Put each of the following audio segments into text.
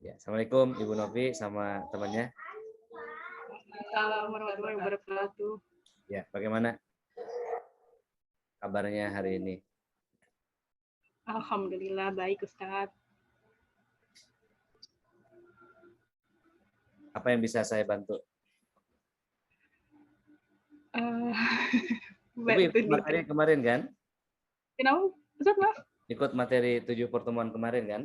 Ya, Assalamualaikum Ibu Novi sama temannya. Assalamualaikum warahmatullahi wabarakatuh. Ya, bagaimana kabarnya hari ini? Alhamdulillah baik Ustaz. Apa yang bisa saya bantu? Ibu ikut materi kemarin kan? Kenapa Ustaz, Mas? Ikut materi 7 pertemuan kemarin kan?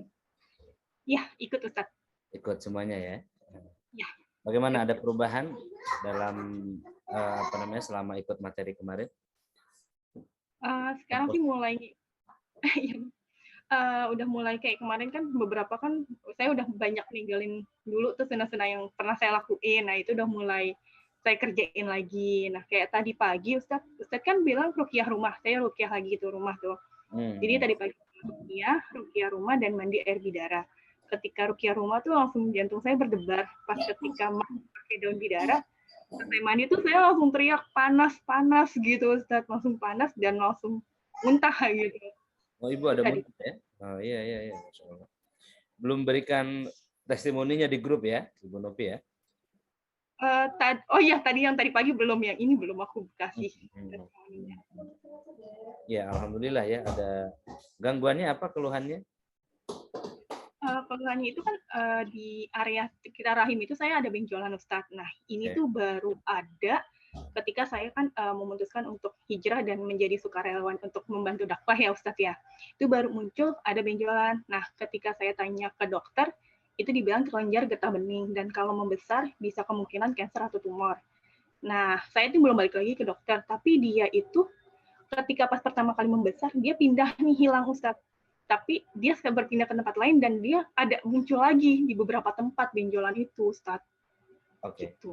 Ya, ikut Ustaz. Ikut semuanya ya. Ya. Bagaimana, ada perubahan dalam selama ikut materi kemarin? Sekarang sih mulai udah mulai kayak kemarin kan beberapa kan saya udah banyak ninggalin dulu tuh sena-sena yang pernah saya lakuin. Nah, itu udah mulai saya kerjain lagi. Nah, kayak tadi pagi Ustaz kan bilang ruqyah rumah. Saya ruqyah lagi itu rumah tuh. Jadi tadi pagi ruqyah rumah dan mandi air bidara. Ketika ruqyah rumah tuh langsung jantung saya berdebar. Pas ketika pakai daun bidara, selesai mandi tuh saya langsung teriak panas gitu Ustaz, langsung panas dan langsung muntah gitu. Oh, Ibu ada muntah ya? Oh iya, Masya Allah. Belum berikan testimoninya di grup ya, Ibu Novi ya? Oh iya, tadi yang tadi pagi belum, yang ini belum aku kasih testimoninya. Ya, alhamdulillah ya. Ada gangguannya apa, keluhannya? Keluhannya itu kan di area sekitar rahim itu saya ada benjolan Ustadz. Nah, ini tuh baru ada ketika saya kan memutuskan untuk hijrah dan menjadi sukarelawan untuk membantu dakwah ya Ustadz ya. Itu baru muncul ada benjolan. Nah, ketika saya tanya ke dokter, itu dibilang kelenjar getah bening dan kalau membesar bisa kemungkinan kanker atau tumor. Nah, saya itu belum balik lagi ke dokter, tapi dia itu ketika pas pertama kali membesar, dia pindah nih, hilang Ustadz. Tapi dia berpindah ke tempat lain dan dia ada muncul lagi di beberapa tempat benjolan itu, Ustadz. Oke. Gitu.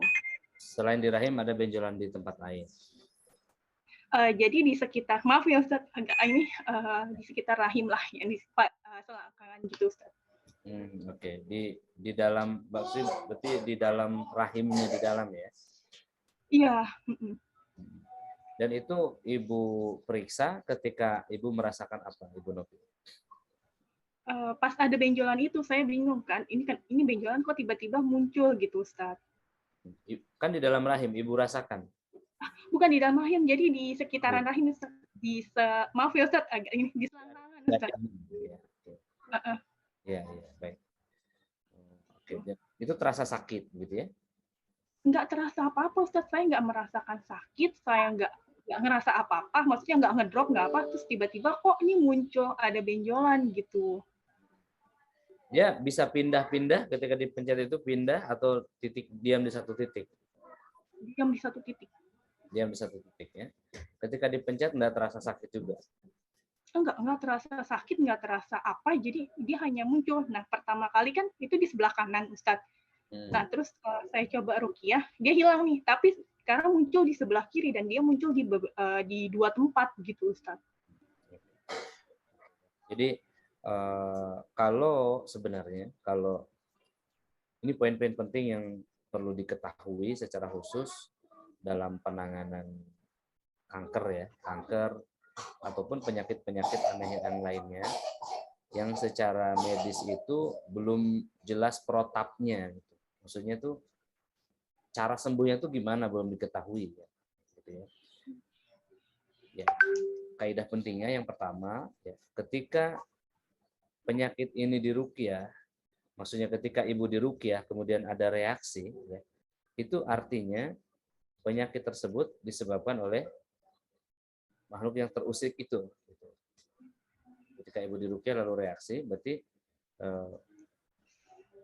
Selain di rahim ada benjolan di tempat lain. Jadi di sekitar, maaf ya Ustadz, agak ini di sekitar rahim lah, yang di selangkangan gitu Ustadz. Oke. Di dalam, berarti di dalam rahimnya di dalam ya? Iya. Dan itu Ibu periksa ketika Ibu merasakan apa, Ibu Novi? Pas ada benjolan itu saya bingung kan, ini benjolan kok tiba-tiba muncul gitu Ustadz. Kan di dalam rahim Ibu rasakan? Bukan di dalam rahim, jadi di sekitaran rahim, maaf ya Ustadz, agak ini di selangkangan Ustadz. Iya, baik. Oke, itu terasa sakit gitu ya? Nggak terasa apa-apa Ustadz, saya nggak merasakan sakit, saya nggak ngerasa apa-apa, maksudnya nggak ngedrop, nggak apa, terus tiba-tiba kok ini muncul ada benjolan gitu. Dia bisa pindah-pindah ketika dipencet itu, pindah atau diam di satu titik? Diam di satu titik. Diam di satu titik ya. Ketika dipencet nggak terasa sakit juga? Nggak terasa sakit, nggak terasa apa, jadi dia hanya muncul. Nah, pertama kali kan itu di sebelah kanan Ustadz. Nah, terus saya coba ruqyah, dia hilang nih, tapi sekarang muncul di sebelah kiri dan dia muncul di dua tempat gitu Ustadz. Jadi kalau ini poin-poin penting yang perlu diketahui secara khusus dalam penanganan kanker ataupun penyakit-penyakit aneh yang lainnya yang secara medis itu belum jelas protapnya gitu. Maksudnya tuh cara sembuhnya tuh gimana belum diketahui ya. Gitu ya. Ya. Kaidah pentingnya yang pertama ya, ketika penyakit ini diruqyah, maksudnya ketika ibu diruqyah kemudian ada reaksi ya, itu artinya penyakit tersebut disebabkan oleh makhluk yang terusik itu. Ketika ibu diruqyah lalu reaksi, berarti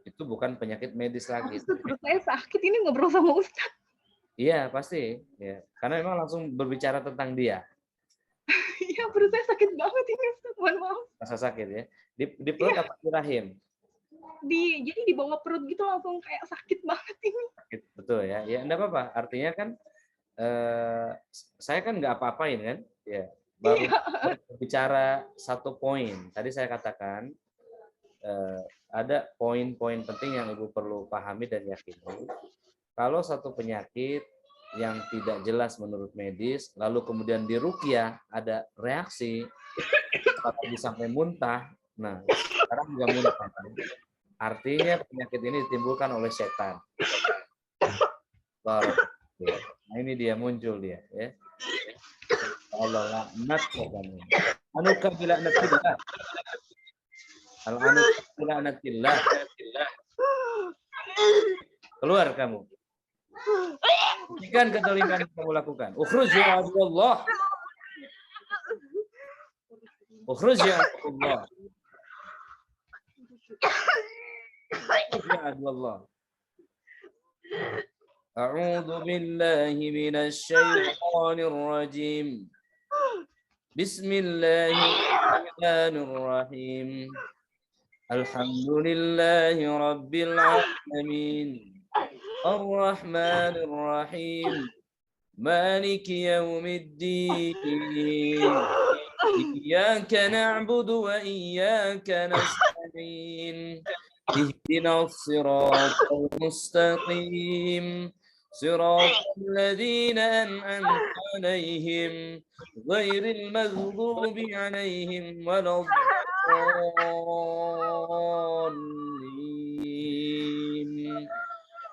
itu bukan penyakit medis lagi. Terus saya sakit ini ngobrol sama Ustadz. Iya pasti, ya karena memang langsung berbicara tentang dia. Iya, perut saya sakit banget ini Ustadz, mohon maaf. Rasa sakit ya, di perut apa di rahim? Jadi di bawah perut gitu langsung kayak sakit banget ini. Sakit, betul ya, ya enggak apa-apa. Artinya kan saya kan nggak apa-apain kan, ya baru bicara satu poin. Tadi saya katakan ada poin-poin penting yang Ibu perlu pahami dan yakini. Kalau satu penyakit yang tidak jelas menurut medis, lalu kemudian diruqyah ada reaksi, apalagi sampai muntah. Nah, sekarang juga muntah. Artinya penyakit ini ditimbulkan oleh setan. Nah, ini dia muncul dia, ya. Allah laknat kamu. Anuka bila natillah. Al-anu bila natillah. Keluar kamu. Hentikan kezaliman yang kamu lakukan. Ukhruj ya Allah. Ukhruj ya Allah. Ya Allah. A'udzu billahi minasy syaithanir rajim. Bismillahirrahmanirrahim. Alhamdulillahi rabbil alamin. Ar-Rahmanir Rahim. Maliki yaumiddin. Iyyaka na'budu wa iyyaka nasta'in. Ihdinas siratal mustaqim. صراط الذين أنعمت عليهم غير المغضوب عليهم ولا الضالين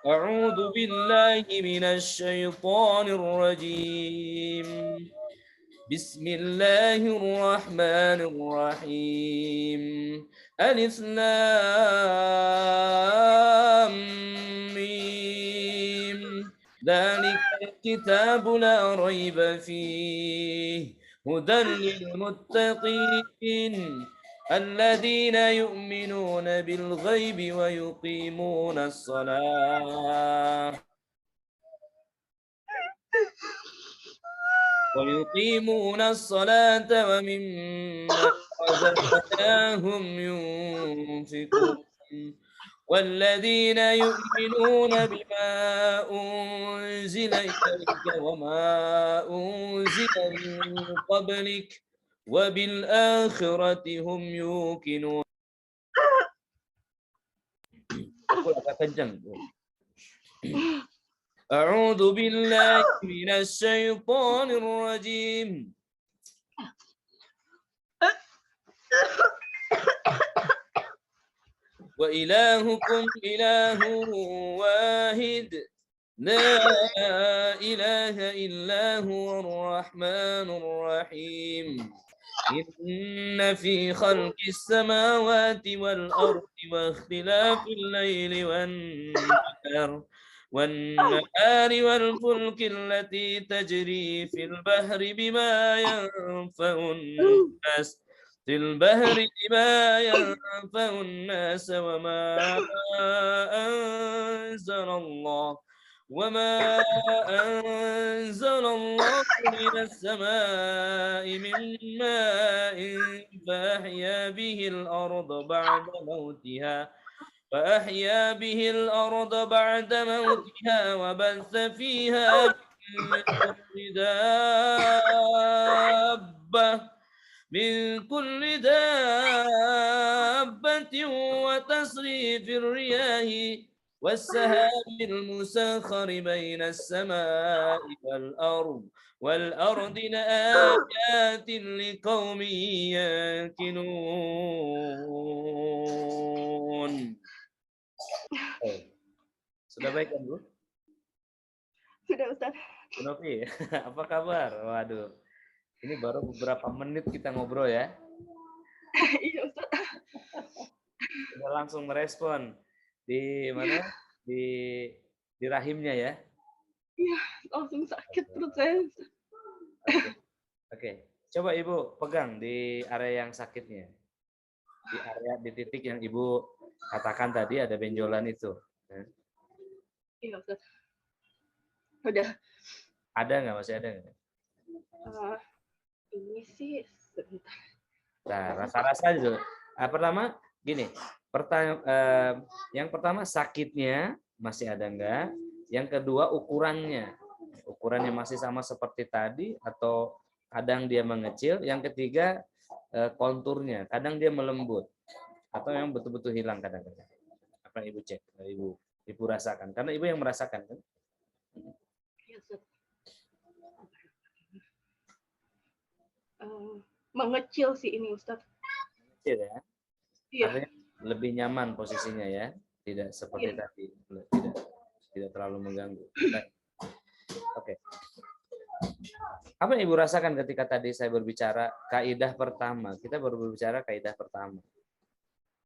أعوذ بالله من الشيطان الرجيم بسم الله الرحمن الرحيم ألف لام ميم ذلك الكتاب لا ريب فيه هدى للمتقين الذين يؤمنون بالغيب ويقيمون الصلاة ومما رزقناهم ينفقون والذين يؤمنون بما أنزل إليك وما أنزل من قبلك وبالآخرة هم يوقنون. أعوذ بالله من الشيطان الرجيم. وإلهكم إله واحد لا إله إلا هو الرحمن الرحيم إن في خلق السماوات والأرض واختلاف الليل والنهار والفلك التي تجري في البحر بما ينفع الناس وما أنزل الله من السماء من ماء فأحيا به الأرض بعد موتها وبث فيها من كل دابة وتصريف الرياح والسهام المسخر بين السماء والأرض لآيات لقوم يوقنون. Sudah baik kan, Bu? Sudah, Ustaz. Bu Novi, apa kabar? Waduh, ini baru beberapa menit kita ngobrol ya. Iya, Ustaz. Sudah langsung merespon di mana? Di rahimnya ya. Iya, langsung sakit perut saya. Oke. Coba Ibu pegang di area yang sakitnya. Di titik yang Ibu katakan tadi ada benjolan itu. Iya, Ustaz. Udah. Ada nggak? Masih ada nggak? Ini sih sebentar. Nah, rasa-rasa itu. Pertama gini. Yang pertama sakitnya masih ada nggak? Yang kedua ukurannya masih sama seperti tadi atau kadang dia mengecil. Yang ketiga konturnya, kadang dia melembut atau yang betul-betul hilang kadang-kadang. Apa Ibu cek, Ibu rasakan? Karena Ibu yang merasakan kan? Mengecil sih ini, Ustaz. Mengecil ya? Iya. Artinya lebih nyaman posisinya ya, tidak seperti Iya. tadi, tidak terlalu mengganggu. Baik. Oke. Apa yang Ibu rasakan ketika tadi saya berbicara kaidah pertama? Kita baru berbicara kaidah pertama.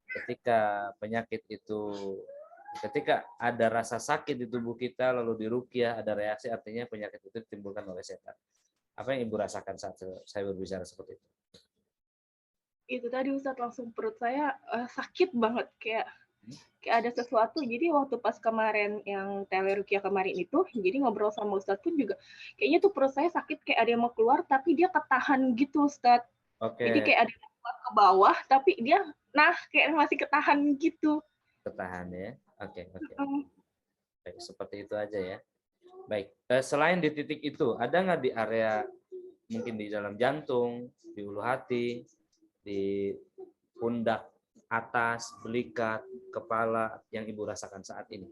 Ketika penyakit itu, ketika ada rasa sakit di tubuh kita lalu diruqyah, ada reaksi, artinya penyakit itu ditimbulkan oleh setan. Apa yang Ibu rasakan saat saya berbicara seperti itu? Itu tadi Ustadz, langsung perut saya sakit banget, kayak ada sesuatu. Jadi waktu pas kemarin yang telerukia kemarin itu, jadi ngobrol sama Ustadz pun juga kayaknya tuh perut saya sakit, kayak ada yang mau keluar tapi dia ketahan gitu Ustadz. Jadi Oke, kayak ada yang keluar ke bawah tapi dia kayak masih ketahan gitu. ketahan ya. Oke. Mm. Baik, seperti itu aja ya. Baik, selain di titik itu, ada nggak di area mungkin di dalam jantung, di ulu hati, di pundak atas, belikat, kepala yang Ibu rasakan saat ini?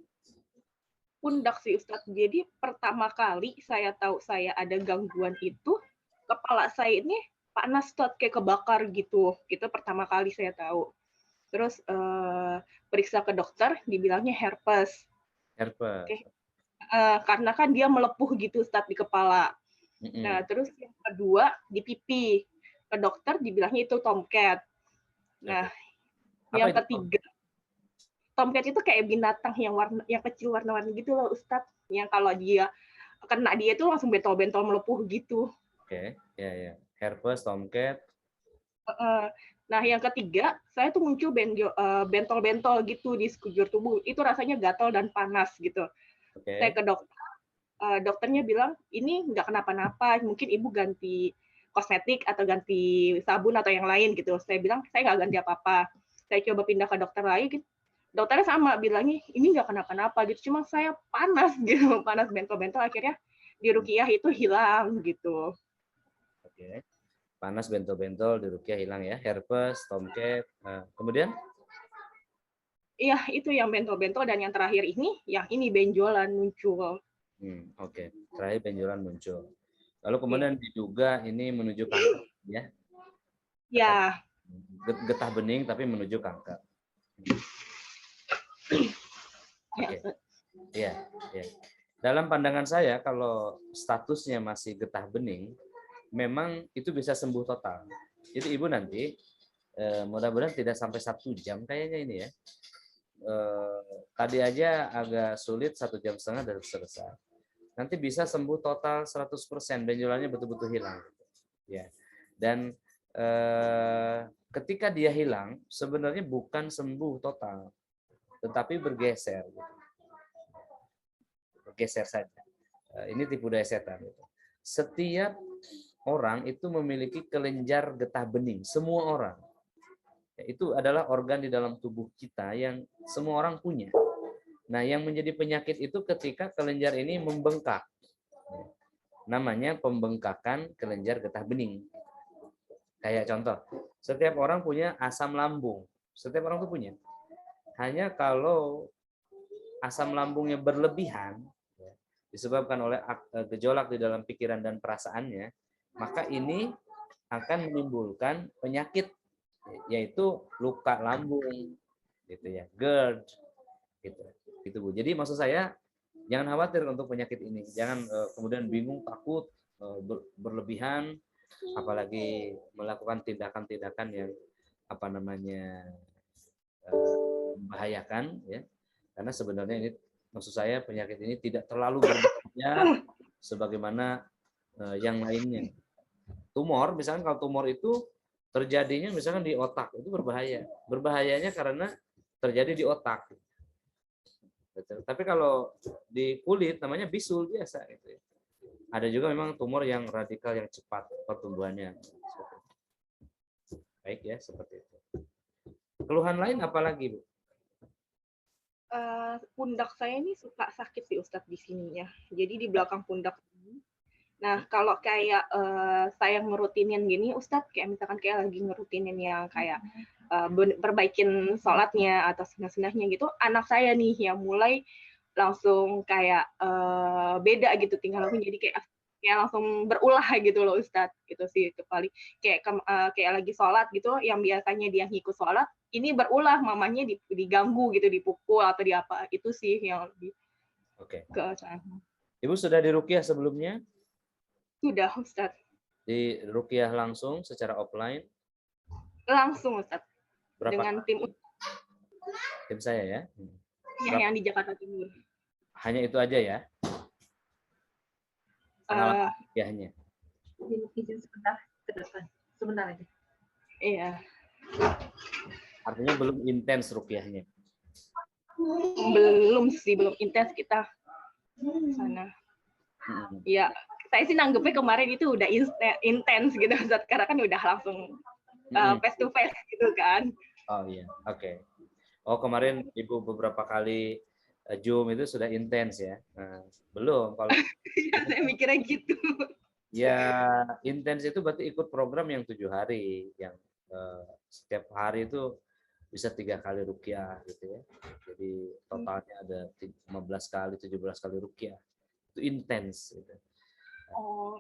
Pundak sih Ustadz. Jadi pertama kali saya tahu saya ada gangguan itu, kepala saya ini panas Ustadz, kayak kebakar gitu. Itu pertama kali saya tahu. Terus periksa ke dokter, dibilangnya herpes. Herpes. Oke. Karena kan dia melepuh gitu Ustadz di kepala. Nah, terus yang kedua di pipi. Ke dokter dibilangnya itu tomcat. Nah, yang ketiga, tomcat itu kayak binatang yang kecil warna-warni gitu loh Ustadz. Yang kalau dia kena dia itu langsung bentol-bentol melepuh gitu. Oke, ya. Herpes, tomcat. Nah, yang ketiga, saya tuh muncul bentol-bentol gitu di sekujur tubuh. Itu rasanya gatal dan panas gitu. Saya ke dokter, dokternya bilang, ini nggak kenapa-napa, mungkin ibu ganti kosmetik atau ganti sabun atau yang lain gitu. Saya bilang, saya nggak ganti apa-apa. Saya coba pindah ke dokter lain, gitu. Dokternya sama, bilangnya, ini nggak kenapa-napa gitu, cuma saya panas gitu, panas bentol-bentol, akhirnya di ruqyah itu hilang gitu. Oke. Panas bentol-bentol di ruqyah hilang ya, herpes, tomcat. Kemudian? Iya, itu yang bentol-bentol, dan yang terakhir yang ini benjolan muncul. Oke. Terakhir benjolan muncul. Lalu kemudian diduga ini menuju kanker ya? Ya. Getah bening tapi menuju kanker. Oke. Ya. Dalam pandangan saya kalau statusnya masih getah bening, memang itu bisa sembuh total. Jadi Ibu nanti mudah-mudahan tidak sampai 1 jam kayaknya ini ya. Tadi aja agak sulit 1,5 jam dan selesai. Nanti bisa sembuh total 100%, benjolannya betul-betul hilang. Ya. Dan ketika dia hilang, sebenarnya bukan sembuh total, tetapi bergeser. Bergeser saja. Ini tipu daya setan. Setiap orang itu memiliki kelenjar getah bening, semua orang. Itu adalah organ di dalam tubuh kita yang semua orang punya. Nah, yang menjadi penyakit itu ketika kelenjar ini membengkak. Namanya pembengkakan kelenjar getah bening. Kayak contoh, setiap orang punya asam lambung. Setiap orang tuh punya. Hanya kalau asam lambungnya berlebihan, disebabkan oleh gejolak di dalam pikiran dan perasaannya, maka ini akan menimbulkan penyakit, yaitu luka lambung, gitu ya, GERD, gitu Bu. Jadi maksud saya jangan khawatir untuk penyakit ini, jangan kemudian bingung, takut, berlebihan, apalagi melakukan tindakan-tindakan yang membahayakan, ya, karena sebenarnya ini maksud saya penyakit ini tidak terlalu berbahaya sebagaimana yang lainnya. Tumor, misalkan kalau tumor itu terjadinya misalkan di otak, itu berbahaya. Berbahayanya karena terjadi di otak. Tapi kalau di kulit namanya bisul biasa. Gitu. Ada juga memang tumor yang radikal yang cepat pertumbuhannya. Baik ya, seperti itu. Keluhan lain apa lagi, Bu? Pundak saya ini suka sakit sih Ustadz di sininya. Jadi di belakang pundak ini. Nah, kalau kayak saya ngerutinin gini, Ustadz, kayak misalkan kayak lagi ngerutinin yang kayak perbaikin sholatnya atau sunah-sunahnya gitu, anak saya nih yang mulai langsung kayak beda gitu tinggal aku, jadi kayak kayak langsung berulah gitu loh Ustadz, gitu sih itu paling kayak lagi sholat gitu, yang biasanya dia ngikut sholat, ini berulah mamanya diganggu gitu, dipukul atau di apa, itu sih yang lebih Oke. ke sana. Ibu sudah diruqyah sebelumnya? Sudah Ustadz, Diruqyah langsung secara offline? langsung Ustadz, Berapa dengan kali? Tim saya ya. yang di Jakarta Timur. Hanya itu aja ya? Pengalaman ruqyahnya. Izin sebentar ke depan. Sebentar aja. Iya. Artinya belum intens ruqyahnya. Belum sih, belum intens kita sana. Ya, saya sih nanggepnya kemarin itu udah intens gitu, Ustadz, karena kan udah langsung face to face gitu kan. Oh iya, oke. Oh kemarin Ibu beberapa kali Zoom itu sudah intens ya? Nah, belum. Kalau ya, saya mikirnya gitu. ya intens itu berarti ikut program yang 7 hari, yang setiap hari itu bisa 3 kali ruqyah gitu ya. Jadi totalnya ada 15 kali, 17 kali ruqyah. Itu intens gitu. Oh,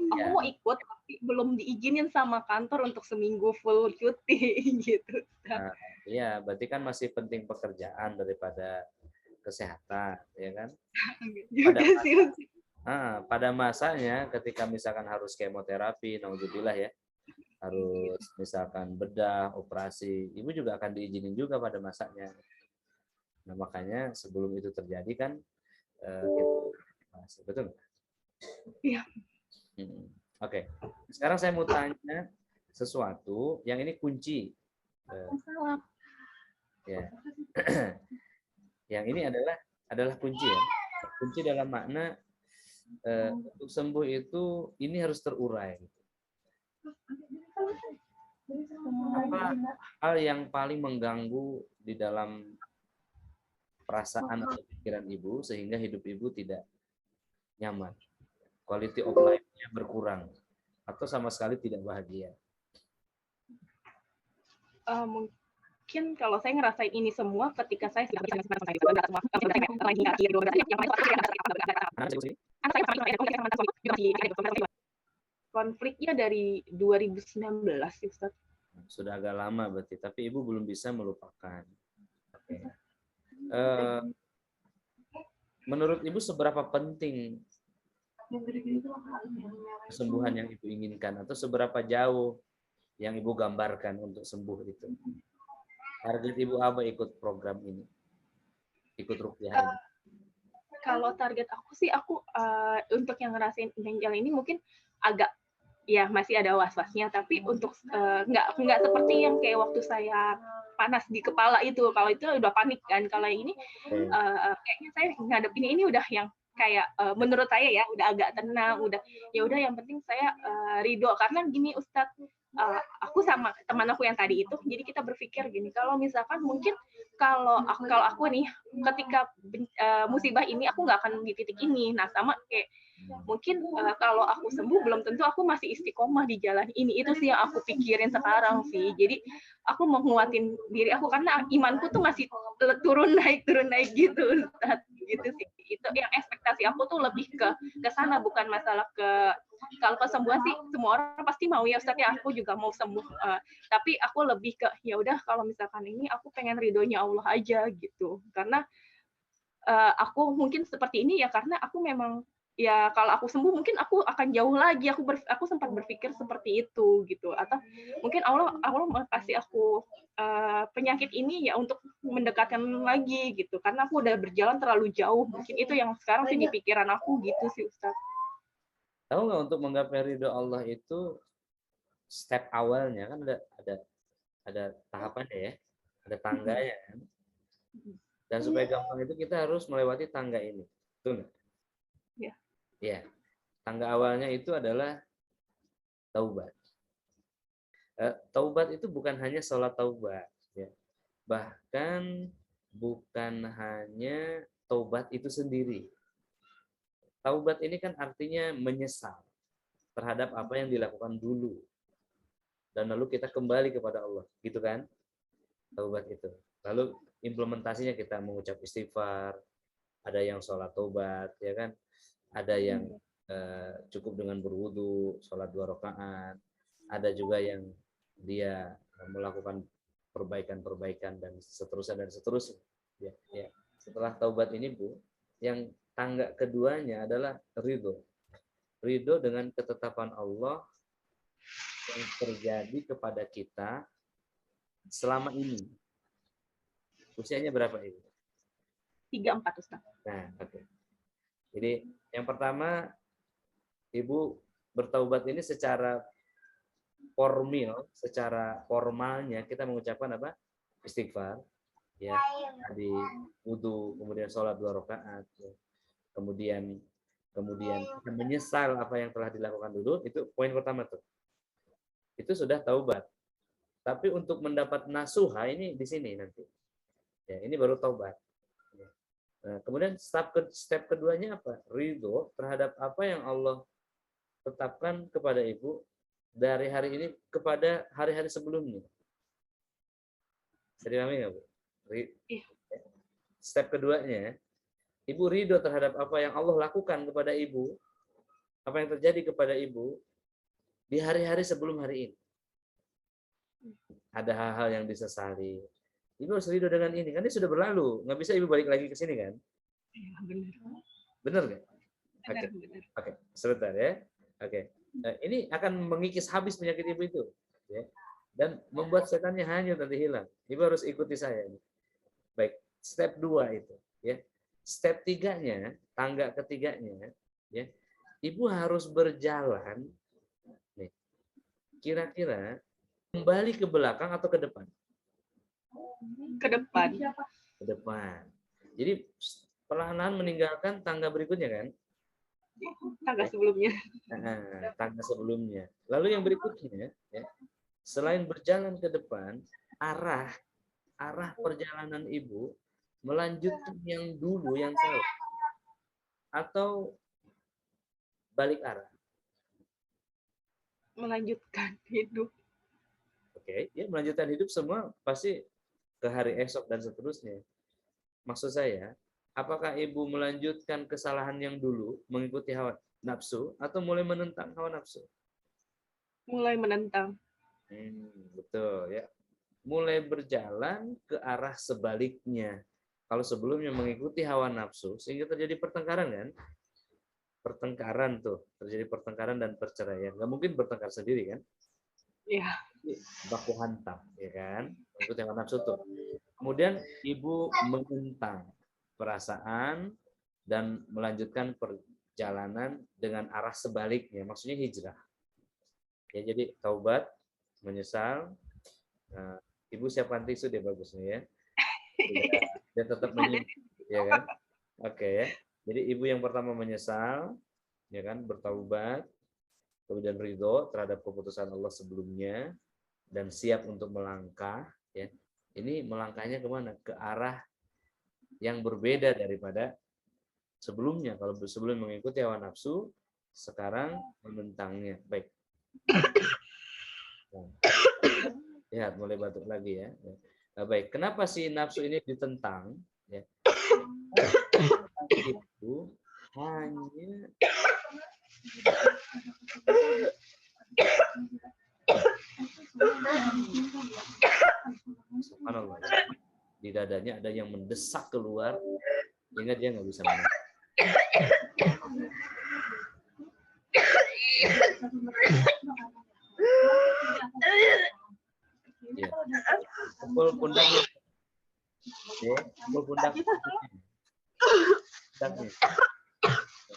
aku mau ikut tapi belum diizinin sama kantor untuk seminggu full cuti gitu. Nah, iya, berarti kan masih penting pekerjaan daripada kesehatan, ya kan? Pada masanya ketika misalkan harus kemoterapi, naudzubillah ya, harus misalkan bedah, operasi, ibu juga akan diizinin juga pada masanya. Nah makanya sebelum itu terjadi kan, betul nggak? Iya. Oke. Sekarang saya mau tanya sesuatu yang ini kunci. Ya. Yang ini adalah kunci ya. Kunci dalam makna untuk sembuh itu ini harus terurai. Apa hal yang paling mengganggu di dalam perasaan atau pikiran ibu sehingga hidup ibu tidak nyaman, quality of life-nya berkurang atau sama sekali tidak bahagia? Mungkin kalau saya ngerasain ini semua ketika saya konfliknya dari 2019 sih Ustaz. Sudah agak lama berarti, tapi ibu belum bisa melupakan. Oke. Menurut ibu seberapa penting kesembuhan yang ibu inginkan atau seberapa jauh yang ibu gambarkan untuk sembuh itu? Target ibu apa ikut program ini? Ikut ruqyah ini? Kalau target aku sih, untuk yang ngerasain benjal ini mungkin agak ya masih ada was-wasnya, tapi untuk nggak seperti yang kayak waktu saya panas di kepala itu. Kalau itu udah panik kan. Kalau yang ini kayaknya saya ngadepin ini udah yang kayak menurut saya ya udah agak tenang, udah ya udah yang penting saya ridho, karena gini Ustadz, aku sama teman aku yang tadi itu, jadi kita berpikir gini, kalau misalkan mungkin kalau aku nih ketika musibah ini aku nggak akan di titik ini. Nah sama kayak mungkin kalau aku sembuh belum tentu aku masih istiqomah di jalan ini. Itu sih yang aku pikirin sekarang sih. Jadi aku mau nguatin diri aku karena imanku tuh masih turun naik gitu Ustaz. Gitu sih. Itu yang ekspektasi aku tuh lebih ke sana, bukan masalah kalau kesembuhan sih semua orang pasti mau ya Ustaz ya, aku juga mau sembuh. Tapi aku lebih ke ya udah kalau misalkan ini aku pengen ridhonya Allah aja gitu. Karena aku mungkin seperti ini ya karena aku memang ya kalau aku sembuh mungkin aku akan jauh lagi. Aku sempat berpikir seperti itu gitu, atau mungkin Allah kasih aku penyakit ini ya untuk mendekatkan lagi gitu, karena aku udah berjalan terlalu jauh. Mungkin itu yang sekarang sih di pikiran aku gitu sih Ustaz. Tahu nggak, untuk menggapai ridho Allah itu step awalnya kan ada tahapannya ya, ada tangganya kan. Dan supaya gampang itu kita harus melewati tangga ini, betul nggak? Ya. Ya, tangga awalnya itu adalah taubat. Taubat itu bukan hanya sholat taubat, ya. Bahkan bukan hanya taubat itu sendiri. Taubat ini kan artinya menyesal terhadap apa yang dilakukan dulu, dan lalu kita kembali kepada Allah, gitu kan? Taubat itu. Lalu implementasinya kita mengucap istighfar, ada yang sholat taubat, ya kan? Ada yang cukup dengan berwudu, sholat 2 rakaat. Ada juga yang dia melakukan perbaikan-perbaikan dan seterusnya dan seterusnya. Ya, ya. Setelah taubat ini Bu, yang tangga keduanya adalah ridho. Ridho dengan ketetapan Allah yang terjadi kepada kita selama ini. Usianya berapa Ibu? 34 Ustaz. Nah, oke. Jadi yang pertama, Ibu bertaubat ini secara formalnya kita mengucapkan apa? Istighfar, ya, di wudu, kemudian sholat 2 rakaat, ya. kemudian menyesal apa yang telah dilakukan dulu, itu poin pertama tuh. Itu sudah taubat. Tapi untuk mendapat nasuha ini di sini nanti. Ya, ini baru taubat. Nah, kemudian step keduanya apa? Ridho terhadap apa yang Allah tetapkan kepada Ibu dari hari ini kepada hari-hari sebelumnya. Bisa dipahami nggak, Bu? Step keduanya, Ibu ridho terhadap apa yang Allah lakukan kepada Ibu, apa yang terjadi kepada Ibu di hari-hari sebelum hari ini. Ada hal-hal yang disesali. Ibu harus ridho dengan ini, kan ini sudah berlalu. Nggak bisa Ibu balik lagi ke sini kan? Iya, benar. Benar nggak? Benar, Oke. benar. Oke, sebentar ya. Oke. Ini akan mengikis habis penyakit Ibu itu. Ya. Dan membuat setannya hanyut nanti hilang. Ibu harus ikuti saya. Baik, step 2 itu. Ya. Step 3-nya, tangga ketiganya, ya, Ibu harus berjalan, nih, kira-kira kembali ke belakang atau ke depan? Ke depan. Ke depan. Jadi perlahan-lahan meninggalkan tangga berikutnya kan? Tangga sebelumnya. Nah, tangga sebelumnya. Lalu yang berikutnya, ya, selain berjalan ke depan, arah perjalanan Ibu melanjutkan yang dulu yang salah atau balik arah. Melanjutkan hidup. Oke, ya melanjutkan hidup semua pasti ke hari esok dan seterusnya. Maksud saya, apakah Ibu melanjutkan kesalahan yang dulu mengikuti hawa nafsu atau mulai menentang hawa nafsu? Mulai menentang. Betul ya. Mulai berjalan ke arah sebaliknya. Kalau sebelumnya mengikuti hawa nafsu sehingga terjadi pertengkaran kan? Pertengkaran tuh, terjadi pertengkaran dan perceraian. Nggak mungkin bertengkar sendiri kan? Iya. Baku hantam, ya kan? Mengikuti hawa nafsu tuh. Kemudian Ibu menentang perasaan dan melanjutkan perjalanan dengan arah sebaliknya, maksudnya hijrah. Ya, jadi taubat, menyesal. Nah, Ibu siapkan tisu dia bagusnya ya. Dia tetap menyimpan, ya kan? Oke ya. Jadi Ibu yang pertama menyesal, ya kan, bertaubat, kemudian ridho terhadap keputusan Allah sebelumnya dan siap untuk melangkah, ya. Ini melangkahnya kemana? Ke arah yang berbeda daripada sebelumnya. Kalau sebelum mengikuti hawa nafsu, sekarang menentangnya. Baik. Lihat, mulai batuk lagi ya. Nah, baik. Kenapa si nafsu ini ditentang? Ya. Itu hanya subhanallah. Di dadanya ada yang mendesak keluar sehingga dia nggak bisa menahan. Ya. Pukul pundak. Ya, pukul pundak. Pundaknya.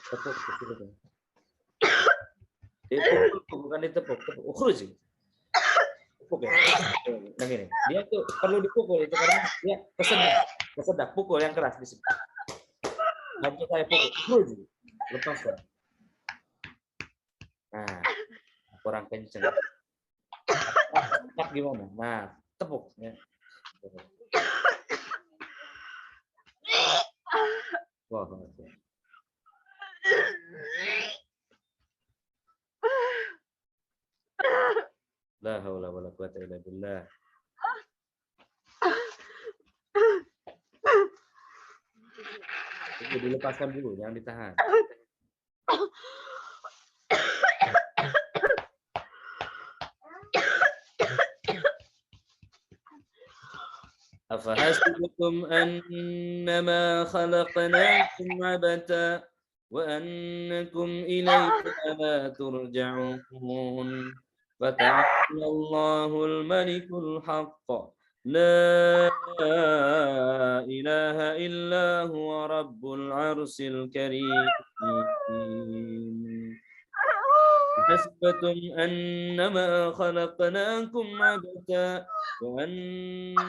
Tepuk, tepuk. Ditepuk, bukan ditepuk, tepuk. Ukhruj. Tepuk ya. Yang ini. Dia tuh perlu dipukul itu karena dia kesedak. Pukul yang keras di sini. Bantu saya pukul. Ukhruj. Lepaskan. Nah, kurang kenceng. Tak gimana? Nah, tepuk ya. Wah, la haula wala quwata illa billah. Itu dilepaskan dulu, jangan ditahan. أفحسبتم أنما خلقناكم عبثا وأنكم إلينا لا ترجعون فتعالى الله الملك الحق لا إله إلا هو رب العرش الكريم حسبتم أنما خلقناكم عبثا وأنكم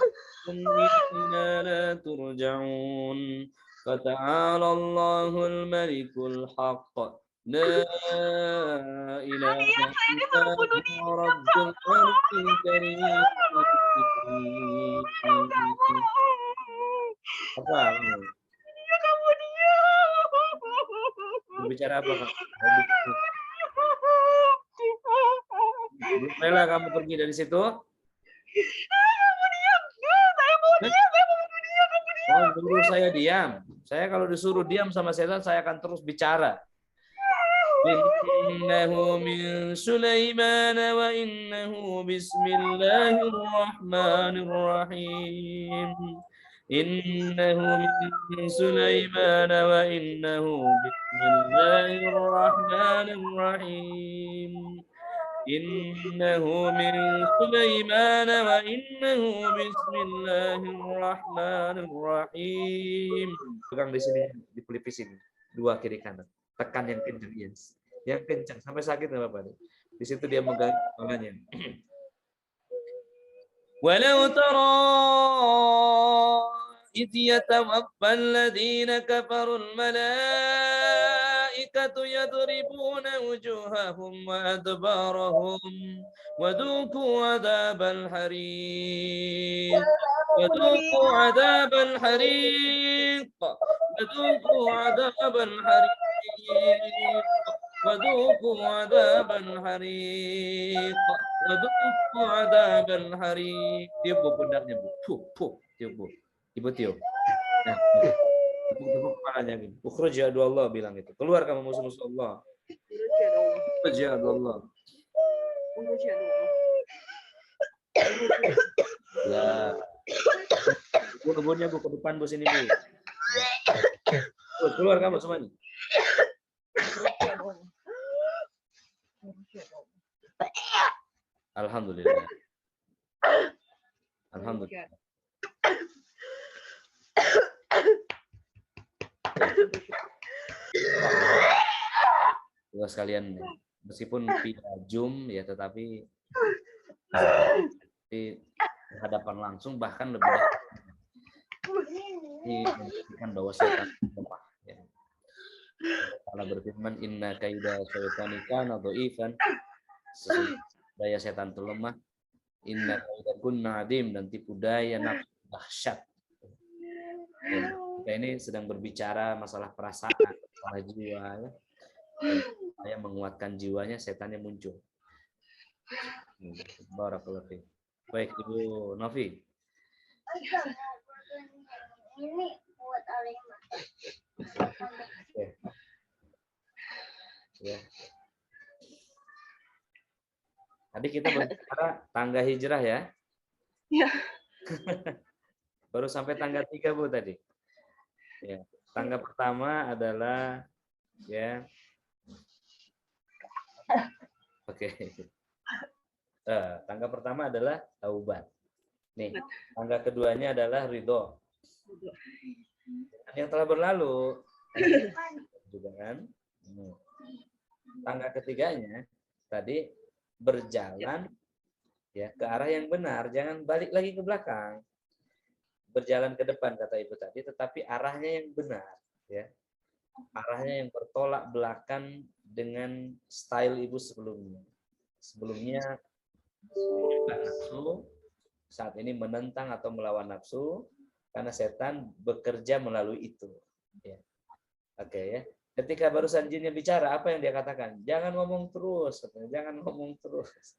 إلينا لا ترجعون فتعالى الله الملك الحق لا إله إلا هو رب العرش الكريم apa kamu? Berbicara apa kamu? Belum rela kamu pergi dari situ? Oh, disuruh saya diam. Saya kalau disuruh diam sama setan, saya akan terus bicara. Innahu min Sulaiman wa innahu bismillahirrahmanirrahim. Innahu min Sulaiman wa innahu bismillahirrahmanirrahim. Innahu min Sulaiman wa innahu bismillahirrahmanirrahim. Pegang di sini, di pelipis ini, dua kiri kanan. Tekan yang kencang, yes. Yang kencang sampai sakit enggak apa-apa. Di situ dia megang tangannya. Walau tara idh yatawaffa alladhina kafaru al-malaikatu yadribuna wujuhahum wa adbarahum wadhuku adhabal hariq wadhuku adhabal hariq wadhuku adhabal hariq وذوقوا عذاب الحريق وذوقوا عذاب الحريق. Tiup bu pundaknya bu, tiup bu, ibu tiup. Nah, tepuk kepalanya gitu. Ukhruj ya Allah bilang itu. Keluar kamu musuh-musuh Allah. Ukhruj ya Allah. Ya. Bu ke depan bu sini bu. Keluar kamu semuanya. Alhamdulillah. Alhamdulillah. Dua sekalian, meskipun via Zoom ya, tetapi di hadapan langsung bahkan lebih menunjukkan bahwa setan lemah. Ya. Allah berfirman, Inna kaida syaitani kana dhaifan. Daya setan itu lemah. Inna kaidakunna adim, dan tipu daya nafsu dahsyat. Ya, kita ini sedang berbicara masalah perasaan, masalah jiwa. Ya. Saya menguatkan jiwanya, setannya muncul. Barakallahu fiik. Baik, Ibu Novi. Ini buat Alema. Ya. Tadi kita berbicara tangga hijrah ya. Iya. Baru sampai tangga 3 Bu tadi. Ya. Tangga pertama adalah ya. Oke. Tangga pertama adalah taubat. Nih, tangga keduanya adalah ridho. Yang telah berlalu juga kan. Tangga ketiganya tadi berjalan ya ke arah yang benar, jangan balik lagi ke belakang. Berjalan ke depan kata Ibu tadi, tetapi arahnya yang benar ya. Arahnya yang bertolak belakang dengan style Ibu sebelumnya. Sebelumnya nafsu, saat ini menentang atau melawan nafsu karena setan bekerja melalui itu ya. Oke ya. Ketika barusan jinnya bicara, apa yang dia katakan? Jangan ngomong terus, jangan ngomong terus.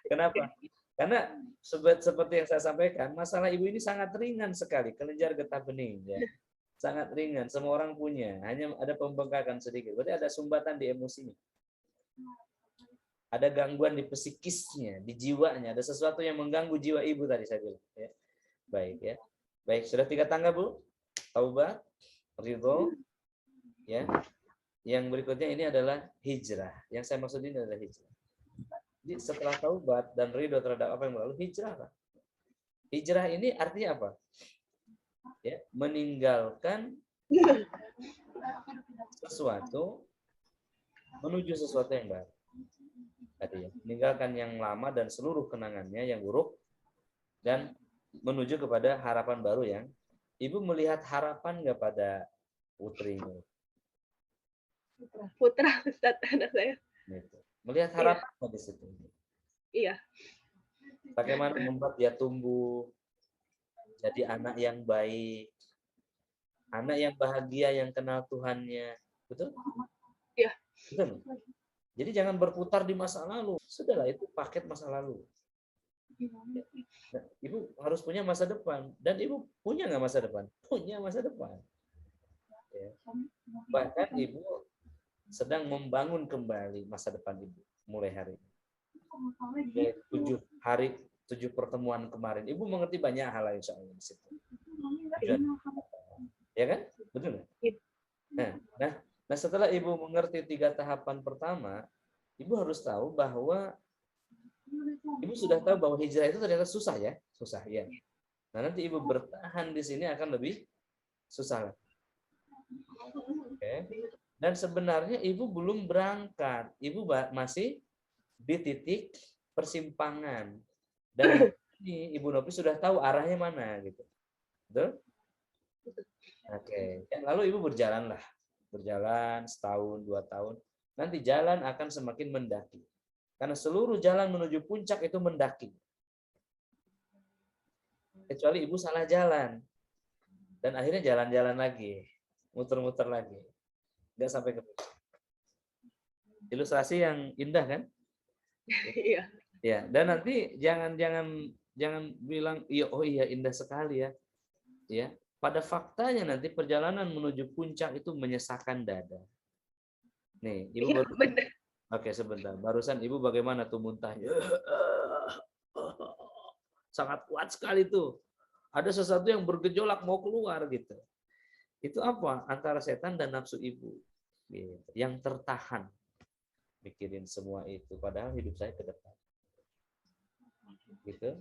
Kenapa? Karena seperti yang saya sampaikan, masalah Ibu ini sangat ringan sekali, kelenjar getah bening ya. Sangat ringan, semua orang punya, hanya ada pembengkakan sedikit. Berarti ada sumbatan di emosinya. Ada gangguan di psikisnya, di jiwanya, ada sesuatu yang mengganggu jiwa Ibu tadi saya bilang ya. Baik ya. Baik, sudah 3 tangga, Bu? Taubat, ridho, ya. Yang berikutnya ini adalah hijrah. Yang saya maksud ini adalah hijrah. Jadi setelah taubat dan ridho terhadap apa yang berlalu, hijrah. Hijrah ini artinya apa? Ya, meninggalkan sesuatu menuju sesuatu yang baru. Tadi ya, meninggalkan yang lama dan seluruh kenangannya yang buruk dan menuju kepada harapan baru yang Ibu melihat harapan nggak pada putrinya? Putra Ustadz anak saya. Gitu. Melihat Iya. harapan nggak di situ? Iya. Bagaimana membuat dia tumbuh jadi anak yang baik, anak yang bahagia yang kenal Tuhannya, betul? Iya. Betul. Jadi jangan berputar di masa lalu. Sudahlah, itu paket masa lalu. Nah, Ibu harus punya masa depan. Dan Ibu punya nggak masa depan? Punya masa depan. Ya. Bahkan Ibu sedang membangun kembali masa depan Ibu mulai hari ini. 7 pertemuan kemarin, Ibu mengerti banyak hal insya Allah di situ. Ya kan? Betul nggak? Nah, setelah Ibu mengerti 3 tahapan pertama, Ibu harus tahu bahwa Ibu sudah tahu bahwa hijrah itu ternyata susah ya, susah ya. Nah, nanti Ibu bertahan di sini akan lebih susah. Oke. Dan sebenarnya Ibu belum berangkat, Ibu masih di titik persimpangan. Dan ini Ibu Nopi sudah tahu arahnya mana gitu. Betul? Oke. Ya, lalu Ibu berjalanlah. Berjalan setahun, 2 tahun. Nanti jalan akan semakin mendaki. Karena seluruh jalan menuju puncak itu mendaki. Kecuali Ibu salah jalan. Dan akhirnya jalan-jalan lagi. Muter-muter lagi. Nggak sampai ke puncak. Ilustrasi yang indah kan? Iya. Ya, dan nanti jangan bilang iya, oh iya indah sekali ya. Ya, pada faktanya nanti perjalanan menuju puncak itu menyesakan dada. Nih, Ibu Iya, benar. Oke, sebentar. Barusan Ibu bagaimana tuh muntahnya? Sangat kuat sekali tuh. Ada sesuatu yang bergejolak mau keluar gitu. Itu apa? Antara setan dan nafsu Ibu. Gitu. Yang tertahan. Mikirin semua itu. Padahal hidup saya ke depan. Gitu.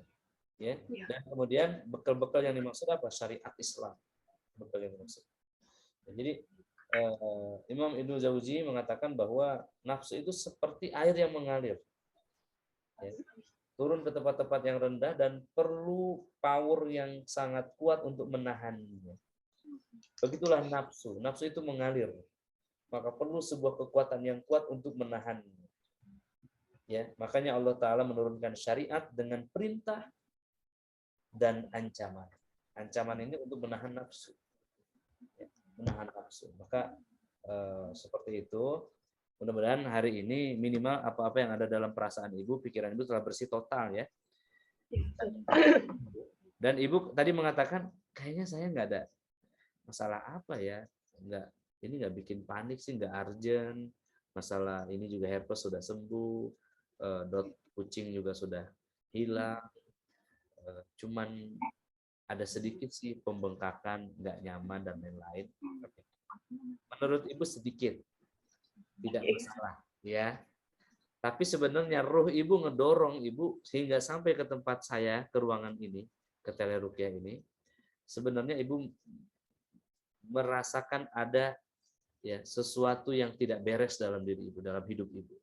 Ya. Dan kemudian bekal-bekal yang dimaksud apa? Syariat Islam. Bekal yang dimaksud. Jadi Imam Ibnu Jauzi mengatakan bahwa nafsu itu seperti air yang mengalir. Ya. Turun ke tempat-tempat yang rendah dan perlu power yang sangat kuat untuk menahannya. Begitulah nafsu. Nafsu itu mengalir. Maka perlu sebuah kekuatan yang kuat untuk menahannya. Ya, makanya Allah Ta'ala menurunkan syariat dengan perintah dan ancaman. Ancaman ini untuk menahan nafsu. Ya, menahan nafsu. Maka seperti itu. Mudah-mudahan hari ini minimal apa-apa yang ada dalam perasaan Ibu, pikiran Ibu telah bersih total ya. Dan Ibu tadi mengatakan, kayaknya saya nggak ada masalah apa ya, ini nggak bikin panik sih, nggak urgent. Masalah ini juga herpes sudah sembuh, dot kucing juga sudah hilang, cuman ada sedikit sih pembengkakan, nggak nyaman dan lain-lain. Menurut Ibu sedikit, tidak masalah, ya. Tapi sebenarnya roh Ibu ngedorong Ibu sehingga sampai ke tempat saya, ke ruangan ini, ke Teleruqyah ini. Sebenarnya Ibu merasakan ada ya sesuatu yang tidak beres dalam diri Ibu, dalam hidup Ibu.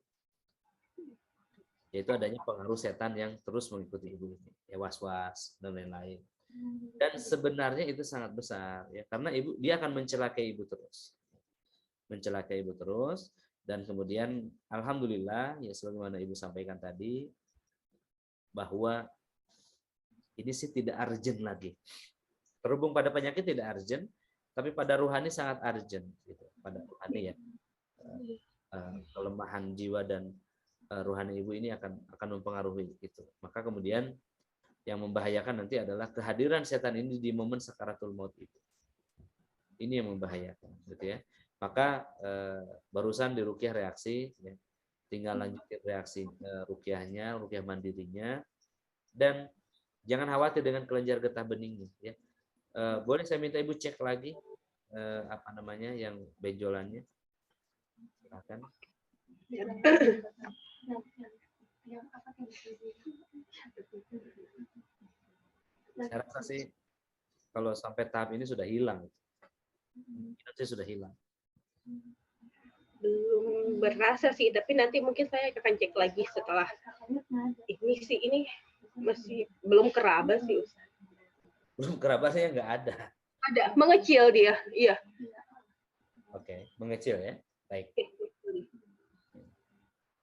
Yaitu adanya pengaruh setan yang terus mengikuti Ibu ini, ya was-was dan lain-lain. Dan sebenarnya itu sangat besar ya, karena dia akan mencelakai Ibu terus. Mencelakai Ibu terus, dan kemudian alhamdulillah ya sebagaimana Ibu sampaikan tadi bahwa ini sih tidak urgent lagi. Terhubung pada penyakit tidak urgent, tapi pada ruhani sangat urgent gitu. Pada ruhani ya kelemahan jiwa dan ruhani Ibu ini akan mempengaruhi itu. Maka kemudian yang membahayakan nanti adalah kehadiran setan ini di momen sakaratul maut itu. Ini yang membahayakan gitu ya. Maka barusan di ruqyah reaksi ya. Tinggal lanjutin reaksi ruqyahnya, ruqyah mandirinya, dan Jangan khawatir dengan kelenjar getah beningnya. Ya. Boleh saya minta Ibu cek lagi apa namanya yang benjolannya? Silakan. Saya rasa sih kalau sampai tahap ini sudah hilang. Ini sudah hilang. Belum berasa sih, tapi nanti mungkin saya akan cek lagi setelah ini sih, ini masih belum keraba sih Ustaz. Belum kerabatnya nggak ada. Ada, mengecil dia, iya. Oke, mengecil ya. Baik.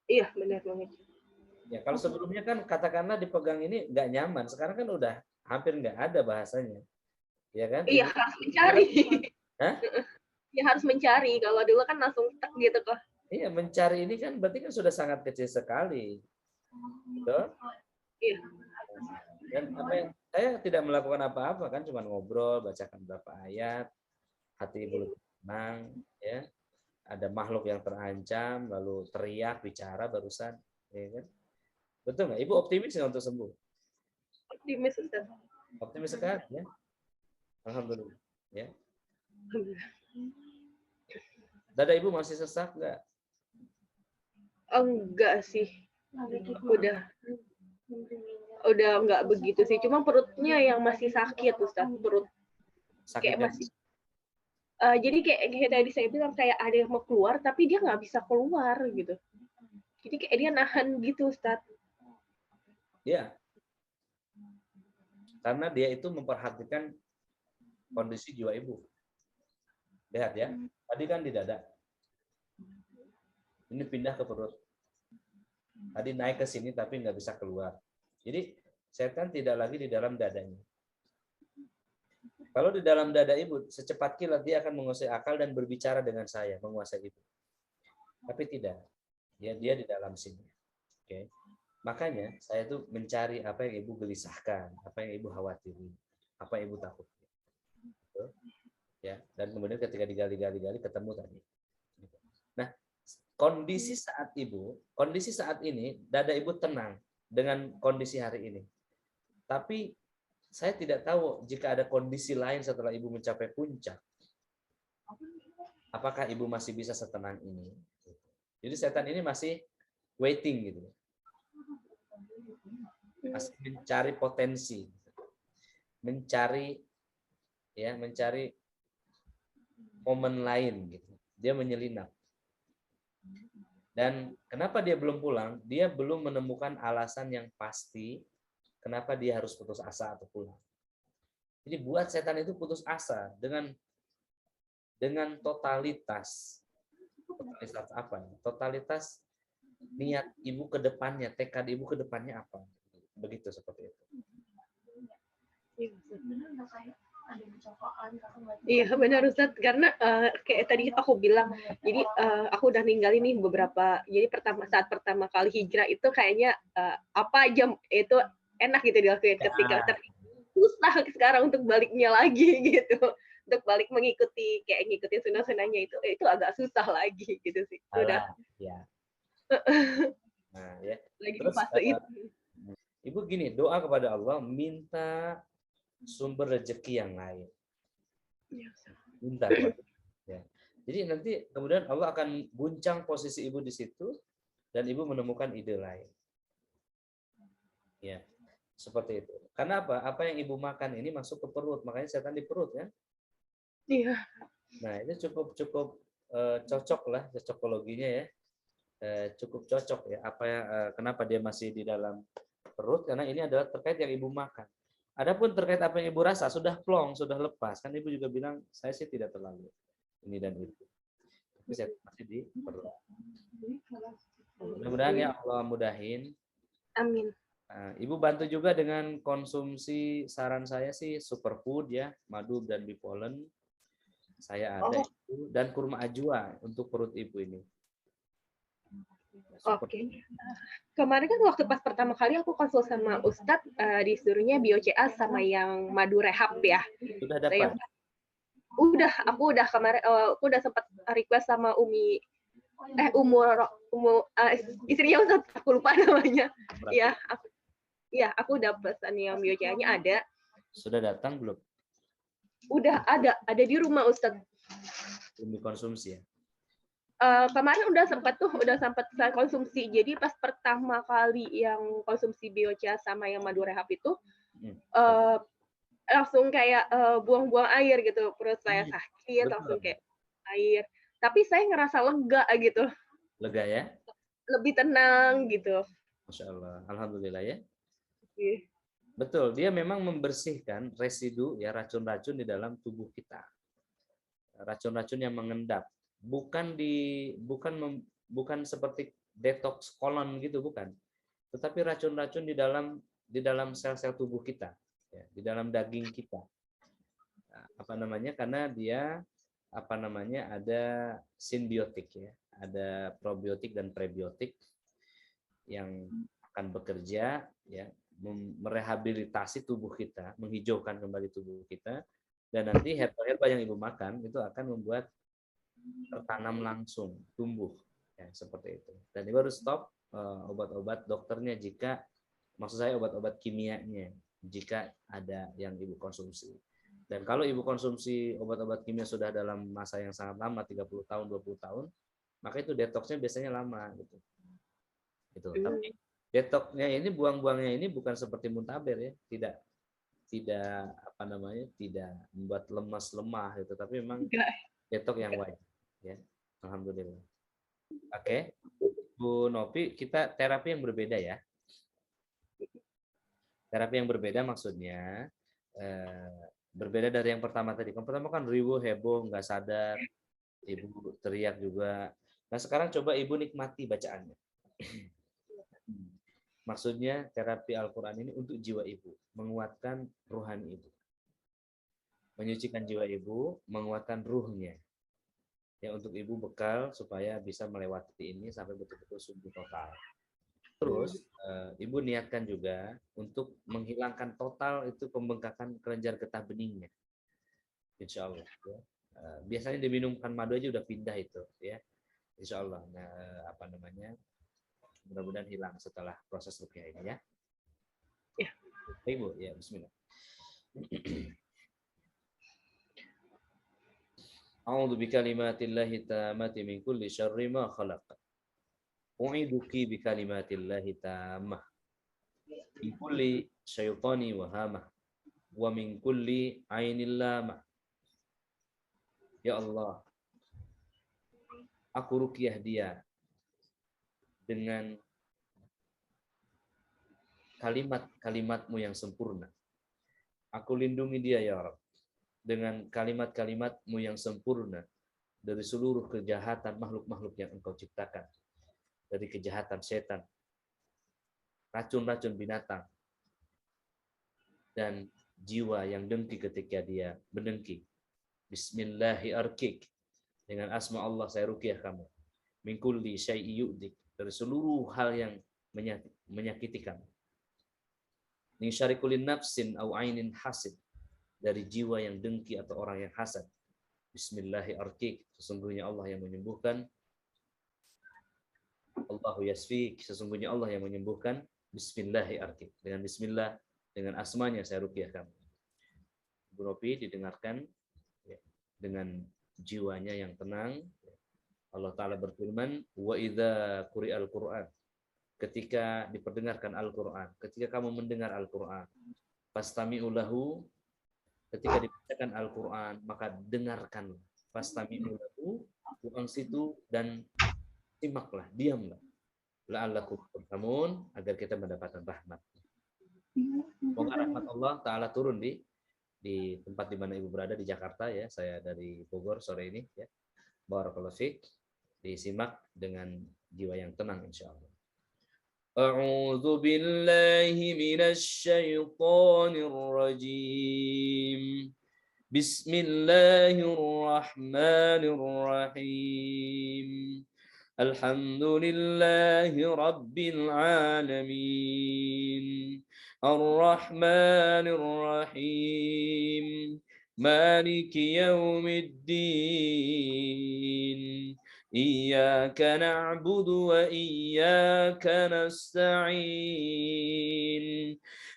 Iya, benar mengecil. Ya, kalau sebelumnya kan katakanlah dipegang ini nggak nyaman, sekarang kan udah hampir nggak ada bahasanya. Ya kan? Iya, harus mencari. Hah? Ya harus mencari, kalau dulu kan langsung tek gitu kok. Iya, mencari ini kan berarti kan sudah sangat kecil sekali. Gitu? Iya. Dan apa yang saya tidak melakukan apa-apa kan, cuma ngobrol, bacakan beberapa ayat, hati ibu tenang, ya. Ada makhluk yang terancam, lalu teriak, bicara barusan, ya kan? Betul nggak? Ibu optimis nggak untuk sembuh? Optimis Ustaz. Optimis sekali, ya. Alhamdulillah, ya. Dada ibu masih sesak nggak? Enggak sih. Udah enggak begitu sih. Cuma perutnya yang masih sakit Ustaz. Perut Sakit kayak masih. Jadi kayak tadi saya bilang kayak ada yang mau keluar tapi dia nggak bisa keluar gitu. Jadi kayak dia nahan gitu Ustaz. Ya. Karena dia itu memperhatikan kondisi jiwa ibu. Lihat ya. Tadi kan di dada. Ini pindah ke perut. Tadi naik ke sini tapi nggak bisa keluar. Jadi setan tidak lagi di dalam dadanya. Kalau di dalam dada ibu, secepat kilat dia akan menguasai akal dan berbicara dengan saya, menguasai ibu. Tapi tidak. Ya, dia di dalam sini. Oke. Makanya saya tuh mencari apa yang ibu gelisahkan, apa yang ibu khawatiri, apa yang ibu takut. Ya, dan kemudian ketika digali-gali ketemu tadi. Nah, kondisi saat ini dada ibu tenang dengan kondisi hari ini. Tapi saya tidak tahu jika ada kondisi lain setelah ibu mencapai puncak. Apakah ibu masih bisa setenang ini? Jadi setan ini masih waiting gitu. Masih mencari potensi. Mencari momen lain gitu. Dia menyelinap. Dan kenapa dia belum pulang? Dia belum menemukan alasan yang pasti kenapa dia harus putus asa atau pulang. Jadi buat setan itu putus asa dengan totalitas. Totalitas apa? Totalitas niat ibu ke depannya, tekad ibu ke depannya apa? Begitu seperti itu. Iya benar Ustaz, karena kayak tadi aku bilang, jadi aku udah ninggalin nih beberapa, jadi saat pertama kali hijrah itu kayaknya apa aja itu enak gitu dilakuin, ketika susah sekarang untuk baliknya lagi gitu, untuk balik ngikutin sunnah-sunnahnya itu agak susah lagi gitu sih. Udah. Ya. Nah, ya. Lagi Terus fase itu. Ibu gini, doa kepada Allah, minta sumber rezeki yang lain. Minta. Ya. Jadi nanti kemudian Allah akan guncang posisi ibu di situ dan ibu menemukan ide lain. Ya, seperti itu. Karena apa? Apa yang ibu makan ini masuk ke perut, makanya setan di perut ya. Iya. Nah, itu cukup cocok lah cocokologinya ya. Cukup cocok ya. Kenapa dia masih di dalam perut? Karena ini adalah terkait yang ibu makan. Adapun terkait apa yang ibu rasa sudah plong, sudah lepas. Kan ibu juga bilang saya sih tidak terlalu ini dan itu. Tapi saya masih di perut. Mudah-mudahan ya Allah mudahin. Amin. Ibu bantu juga dengan konsumsi, saran saya sih superfood ya, madu dan bipolen. Saya ada itu, dan kurma ajwa untuk perut ibu ini. Oke. Kemarin kan waktu pas pertama kali aku konsul sama Ustadz, disuruhnya BioCA sama yang madu rehab ya. Sudah dapat? Aku udah kemarin, aku udah sempat request sama istrinya Ustadz, aku lupa namanya. Ya, Iya, aku udah pesan yang biocaranya ada. Sudah datang belum? Udah ada di rumah Ustadz. Belum dikonsumsi ya? Kemarin udah sempat saya konsumsi. Jadi pas pertama kali yang konsumsi biocha sama yang madu rehab itu langsung kayak buang-buang air gitu. Perut saya sakit, Betul. langsung kayak air. Tapi saya ngerasa lega gitu. Lega ya? Lebih tenang gitu. Masya Allah. Alhamdulillah ya. Iya. Betul, dia memang membersihkan residu ya racun-racun di dalam tubuh kita. Racun-racun yang mengendap. Bukan seperti detox kolon gitu, bukan. Tetapi racun-racun di dalam sel-sel tubuh kita, ya, di dalam daging kita. Nah, karena dia ada simbiotik ya, ada probiotik dan prebiotik yang akan bekerja ya, merehabilitasi tubuh kita, menghijaukan kembali tubuh kita, dan nanti herba-herba yang ibu makan itu akan membuat tertanam langsung, tumbuh ya, seperti itu. Dan ibu harus stop obat-obat dokternya maksud saya obat-obat kimianya jika ada yang ibu konsumsi. Dan kalau ibu konsumsi obat-obat kimia sudah dalam masa yang sangat lama, 30 tahun, 20 tahun, maka itu detoksnya biasanya lama gitu. Gitu. Tapi detoksnya ini, buang-buangnya ini bukan seperti muntaber ya, tidak membuat lemas lemah gitu, tapi memang detoks yang wajar ya. Alhamdulillah. Oke. Bu Novi, kita terapi yang berbeda ya. Terapi yang berbeda maksudnya berbeda dari yang pertama tadi. Yang pertama kan riuh, heboh, nggak sadar, ibu teriak juga. Nah sekarang coba ibu nikmati bacaannya. Maksudnya terapi Al-Quran ini untuk jiwa ibu, menguatkan rohani ibu, menyucikan jiwa ibu, menguatkan ruhnya, ya untuk ibu bekal supaya bisa melewati ini sampai betul-betul sembuh total. Terus ibu niatkan juga untuk menghilangkan total itu pembengkakan kelenjar getah beningnya, insya Allah. Ya. Biasanya diminumkan madu aja udah pindah itu, ya, insya Allah. Nah, mudah-mudahan hilang setelah proses ruqyah ini ya. Ya. Ibu, ya bismillah. A'udzu bikalimatillahi tammati min kulli syarri ma khalaq. U'iduki bikalimatillahi tammah min kulli syaitani wa hamah wa min kulli ainil lamah. Ya Allah, aku ruqyah dia dengan kalimat-kalimat-Mu yang sempurna. Aku lindungi dia ya Rabb dengan kalimat-kalimat-Mu yang sempurna dari seluruh kejahatan makhluk-makhluk yang Engkau ciptakan, dari kejahatan setan, racun-racun binatang, dan jiwa yang dengki ketika dia mendengki. Bismillahirrahmanirrahim. Dengan asma Allah saya ruqyah kamu. Min kulli syai'i yu'dik, dari seluruh hal yang menyakiti kamu. Min syarri kulli nafsin au ainin hasid, dari jiwa yang dengki atau orang yang hasad. Bismillahirrahmanirrahim. Sesungguhnya Allah yang menyembuhkan. Allahu yasfik. Sesungguhnya Allah yang menyembuhkan. Bismillahirrahmanirrahim. Dengan bismillah, dengan asmanya saya ruqyah kamu. Bu Novi didengarkan ya, dengan jiwanya yang tenang. Allah Ta'ala berfirman, wa idza quri'al Qur'an, ketika diperdengarkan Al-Quran, ketika kamu mendengar Al-Quran, fastami'u lahu, ketika dibacakan Al-Quran, maka dengarkanlah. Fastami'u lahu, ansitu, dan simaklah, diamlah. La'allakum turhamun, agar kita mendapatkan rahmat. Semoga rahmat Allah Ta'ala turun di tempat di mana ibu berada di Jakarta ya. Saya dari Bogor sore ini ya. Barakallahu fiik. Disimak dengan jiwa yang tenang insyaallah. A'udzu billahi minasy syaithanir rajim. Bismillahirrahmanirrahim. Alhamdulillahi rabbil alamin. Ar-Rahmanir Rahim. Maliki yaumiddin. إياك نعبد وإياك نستعين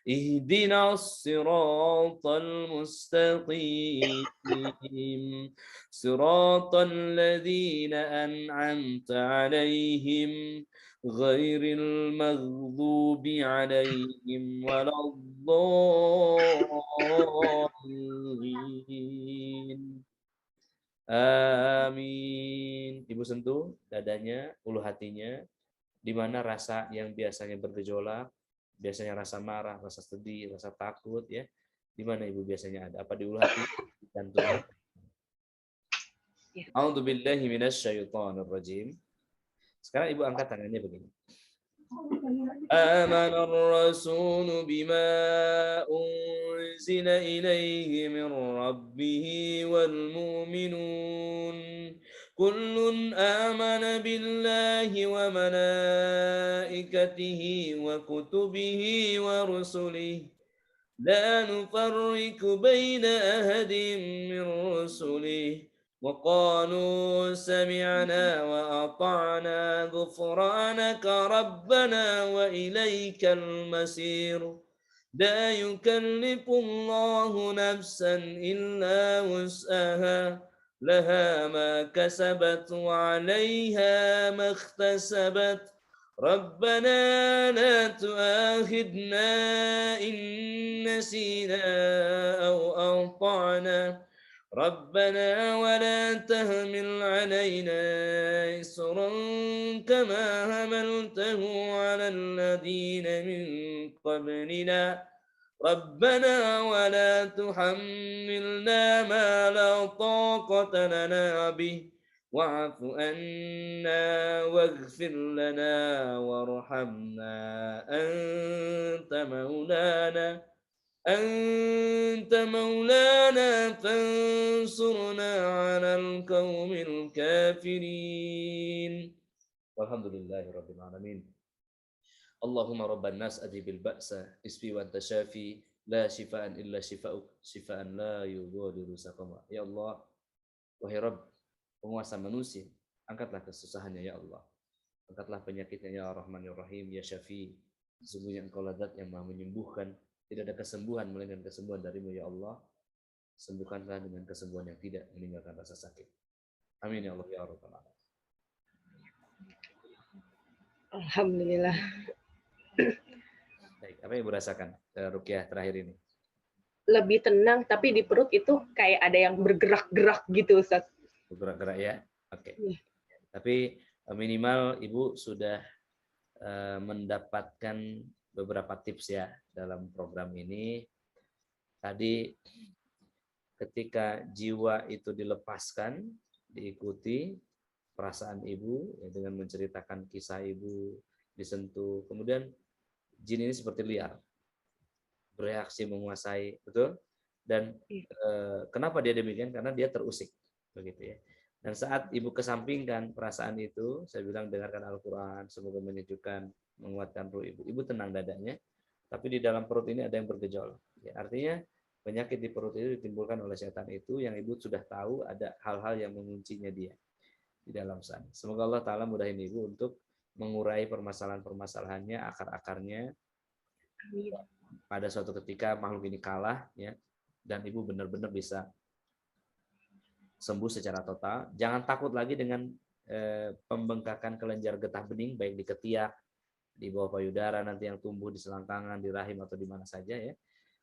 اهدنا الصراط المستقيم صراط الذين أنعمت عليهم غير المغضوب عليهم ولا الضالين. Amin. Ibu sentuh dadanya, ulu hatinya, di mana rasa yang biasanya bergejolak, biasanya rasa marah, rasa sedih, rasa takut, ya. Di mana Ibu biasanya ada? Apa di ulu hati? Jantung. A'udzubillahi minasyaitonir rajim. Sekarang Ibu angkat tangannya begini. آمن الرسول بما أنزل إليه من ربه والمؤمنون كل آمن بالله وملائكته وكتبه ورسله لا نفرق بين أحد من رسله وقالوا سمعنا وأطعنا غفرانك ربنا وإليك المصير لا يكلف الله نفسا إلا وسعها لها ما كسبت وعليها ما اكتسبت ربنا لا تؤاخذنا إن نسينا أو أخطأنا ربنا ولا تحمل علينا إصرا كما حملته على الذين من قبلنا ربنا ولا تحملنا ما لا طاقة لنا به واعف عنا واغفر لنا وارحمنا أنت مولانا فانصرنا على القوم الكافرين والحمد لله رب العالمين اللهم رب الناس أذهب البأس اشف وأنت شافي لا شفاء إلا شفاؤك شفاء لا يغادر سقما. Ya Allah, wahai Rabb, penguasa manusia, angkatlah kesusahannya ya Allah, angkatlah penyakitnya ya Rahman ya Rahim ya Syafi. Sesungguhnya Engkau Zat yang Maha menyembuhkan, tidak ada kesembuhan melainkan kesembuhan darimu ya Allah. Sembuhkanlah dengan kesembuhan yang tidak meninggalkan rasa sakit. Amin ya Allah ya Rabbal alamin. Alhamdulillah. Baik, apa yang Ibu rasakan ruqyah terakhir ini? Lebih tenang, tapi di perut itu kayak ada yang bergerak-gerak gitu, Ustaz. Bergerak-gerak ya? Oke. Iya. Tapi minimal Ibu sudah mendapatkan beberapa tips ya dalam program ini. Tadi ketika jiwa itu dilepaskan, diikuti perasaan Ibu ya, dengan menceritakan kisah Ibu, disentuh. Kemudian jin ini seperti liar, bereaksi menguasai, betul? Dan kenapa dia demikian? Karena dia terusik, begitu ya. Dan saat Ibu kesampingkan perasaan itu, saya bilang dengarkan Al-Quran, semoga menyejukkan, menguatkan ruh Ibu. Ibu tenang dadanya, tapi di dalam perut ini ada yang bergejolak. Ya, artinya penyakit di perut itu ditimbulkan oleh setan itu yang Ibu sudah tahu ada hal-hal yang menguncinya dia di dalam sana. Semoga Allah Ta'ala mudahin Ibu untuk mengurai permasalahan-permasalahannya, akar-akarnya. Pada suatu ketika makhluk ini kalah, ya, dan Ibu benar-benar bisa sembuh secara total. Jangan takut lagi dengan pembengkakan kelenjar getah bening, baik di ketiak, di bawah payudara, nanti yang tumbuh di selangkangan, di rahim atau di mana saja ya.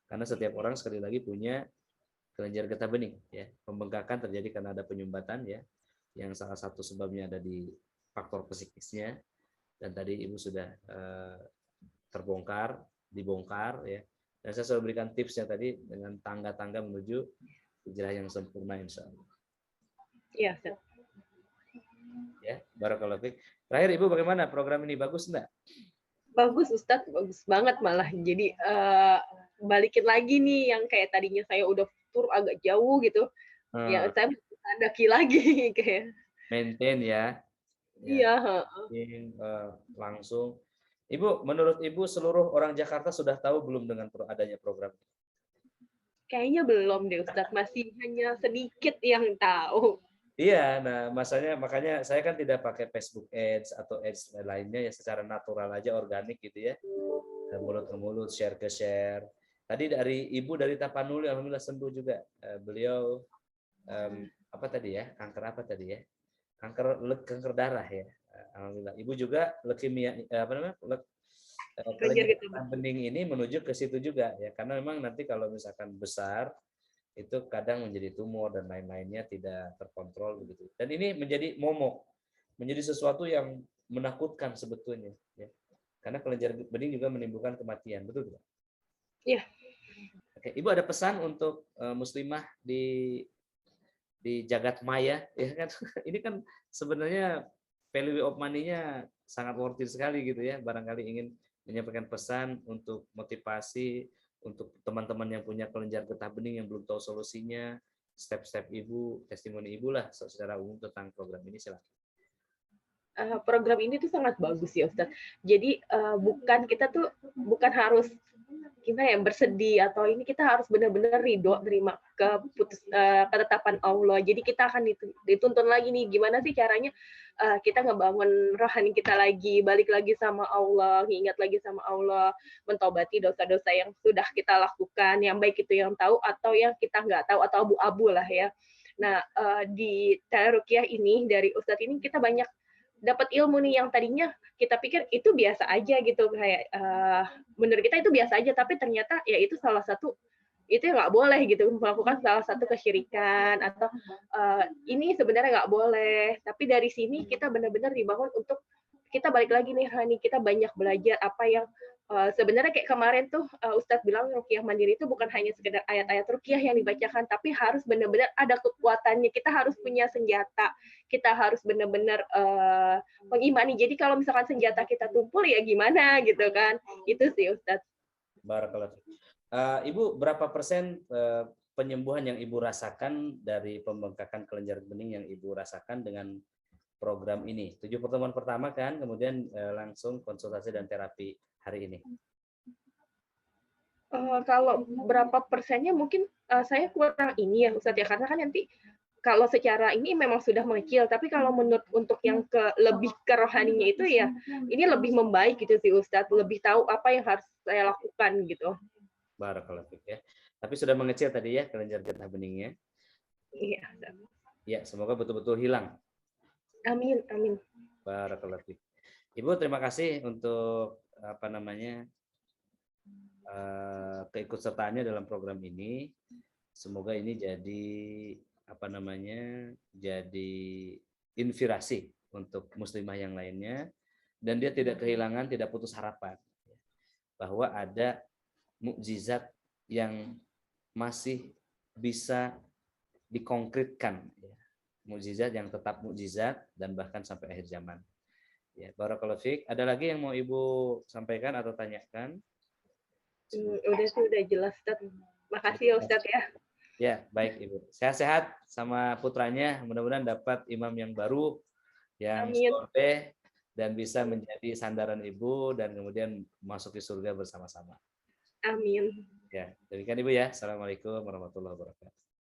Karena setiap orang sekali lagi punya kelenjar getah bening. Ya, pembengkakan terjadi karena ada penyumbatan ya, yang salah satu sebabnya ada di faktor psikisnya. Dan tadi Ibu sudah dibongkar ya. Dan saya sudah berikan tipsnya tadi dengan tangga-tangga menuju hijrah yang sempurna insya Allah. Iya, Ustaz. Ya, barakallahu fiik. Terakhir Ibu bagaimana program ini, bagus enggak? Bagus Ustaz, bagus banget malah. Jadi balikin lagi nih yang kayak tadinya saya udah tur agak jauh gitu. Ya saya mendaki lagi kayak. Maintain ya. Iya, langsung. Ibu, menurut Ibu seluruh orang Jakarta sudah tahu belum dengan adanya program? Kayaknya belum deh Ustaz, masih hanya sedikit yang tahu. Iya, nah makanya saya kan tidak pakai Facebook Ads atau ads lainnya ya, secara natural aja, organik gitu ya. Mulut ke mulut, share ke share. Tadi dari Ibu dari Tapanuli, alhamdulillah sembuh juga. Beliau apa tadi ya? Kanker apa tadi ya? Kanker darah ya. Alhamdulillah. Ibu juga leukemia apa namanya? Kelenjar Kelenjar getah getah bening ini menuju ke situ juga ya. Karena memang nanti kalau misalkan besar itu kadang menjadi tumor dan lain-lainnya tidak terkontrol begitu. Dan ini menjadi momok, menjadi sesuatu yang menakutkan sebetulnya ya. Karena kelenjar bening juga menimbulkan kematian, betul tidak? Iya. Oke, Ibu ada pesan untuk muslimah di jagat maya ya kan? Ini kan sebenarnya value of money-nya sangat worth it sekali gitu ya. Barangkali ingin menyampaikan pesan untuk motivasi untuk teman-teman yang punya kelenjar getah bening yang belum tahu solusinya, step-step Ibu, testimoni Ibu lah secara umum tentang program ini, silakan. Program ini tuh sangat bagus ya Ustadz. Jadi bukan harus gimana ya bersedih atau ini, kita harus benar-benar ridho terima ketetapan Allah. Jadi kita akan dituntun lagi nih gimana sih caranya kita ngebangun rohani kita lagi, balik lagi sama Allah, ingat lagi sama Allah, mentobati dosa-dosa yang sudah kita lakukan, yang baik itu yang tahu atau yang kita nggak tahu atau abu-abu lah ya. Nah, di Ruqyah ini dari Ustadz ini kita banyak dapat ilmu nih yang tadinya kita pikir itu biasa aja gitu, kayak menurut kita itu biasa aja, tapi ternyata ya itu salah satu itu nggak boleh gitu, melakukan salah satu kesyirikan atau ini sebenarnya nggak boleh. Tapi dari sini kita benar-benar dibangun untuk kita balik lagi nih Hani, kita banyak belajar apa yang sebenarnya kayak kemarin tuh Ustadz bilang ruqyah mandiri itu bukan hanya sekedar ayat-ayat ruqyah yang dibacakan, tapi harus benar-benar ada kekuatannya. Kita harus punya senjata, kita harus benar-benar mengimani. Jadi kalau misalkan senjata kita tumpul ya gimana gitu kan? Itu sih Ustadz. Barakallahu. Ibu berapa persen penyembuhan yang Ibu rasakan dari pembengkakan kelenjar bening yang Ibu rasakan dengan program ini? 7 pertemuan pertama kan, kemudian langsung konsultasi dan terapi hari ini. Kalau berapa persennya mungkin saya kurang ini ya Ustadz ya, karena kan nanti kalau secara ini memang sudah mengecil, tapi kalau menurut untuk yang lebih ke rohaninya itu ya ini lebih membaik gitu sih Ustadz, lebih tahu apa yang harus saya lakukan gitu. Barakallahu fiik ya. Tapi sudah mengecil tadi ya kelenjar getah beningnya. Iya. Ya, semoga betul-betul hilang. Amin, amin. Barakallahu fiik. Ibu terima kasih untuk apa namanya keikutsertaannya dalam program ini. Semoga ini jadi apa namanya jadi inspirasi untuk muslimah yang lainnya, dan dia tidak kehilangan, tidak putus harapan bahwa ada mukjizat yang masih bisa dikonkretkan, mukjizat yang tetap mukjizat dan bahkan sampai akhir zaman. Ya, barakallahu fiik. Ada lagi yang mau Ibu sampaikan atau tanyakan? Udah sih, udah jelas Ustadz. Makasih ya Ustadz ya. Ya, baik Ibu. Sehat-sehat sama putranya, mudah-mudahan dapat imam yang baru, yang soleh dan bisa menjadi sandaran Ibu dan kemudian masuk ke surga bersama-sama. Amin. Ya, demikian Ibu ya. Assalamualaikum warahmatullahi wabarakatuh.